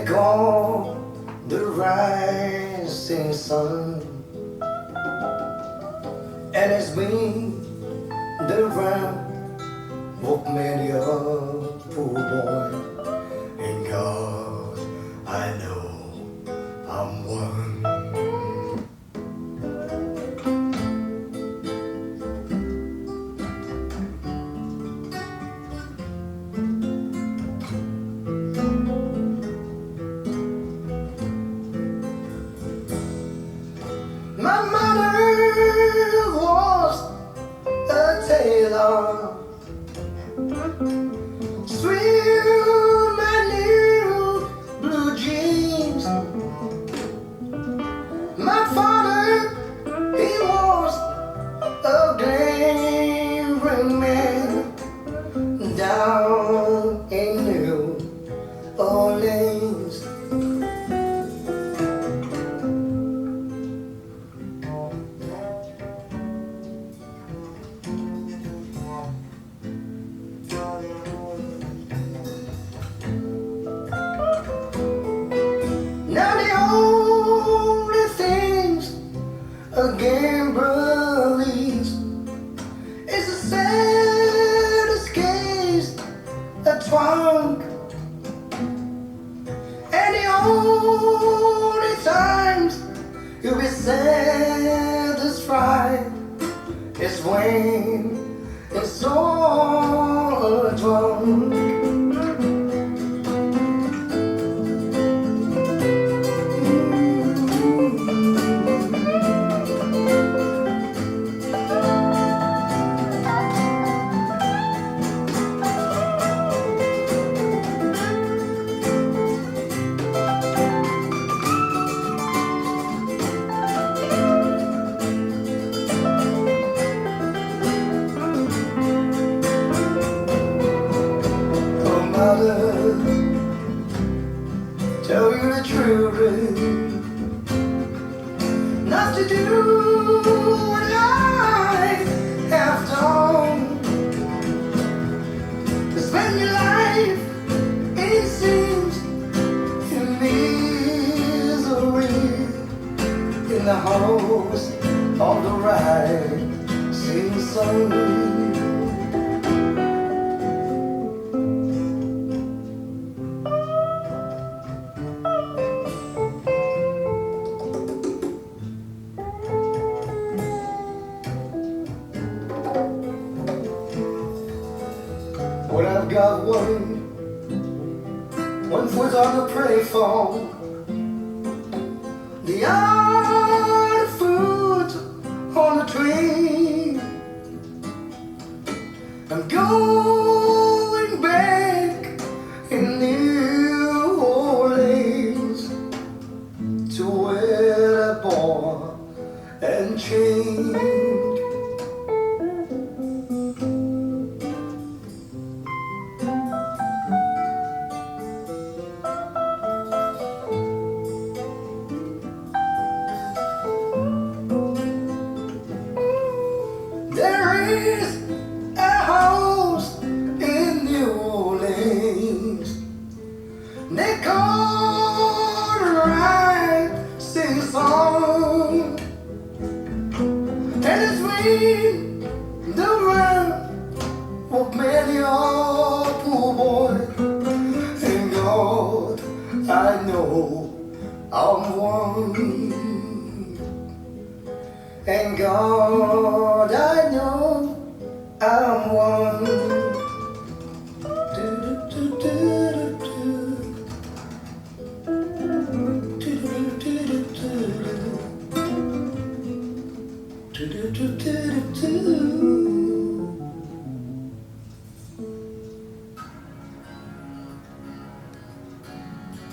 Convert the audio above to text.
Take on the rising sun, and it's been the run of many a poor boy. And God, I know I'm one. My mother was a tailor, swim and new blue jeans. My father, he was a gambling man down in New Orleans. Now the only things a gambler leaves is the saddest case, a trunk. And the only times you'll be satisfied is when it's all drunk. Tell you the truth, not to do what I have done. To spend your life, it seems, in misery, in the house of the rising sun. Well, I've got one foot on the prey for, the other foot on the train. I'm going back in New Orleans to wear a ball and chain. There is a house in New Orleans, they call the rising song, and it's been the run of many a poor boy. And God, I know I'm one. And God, I know I'm one. Do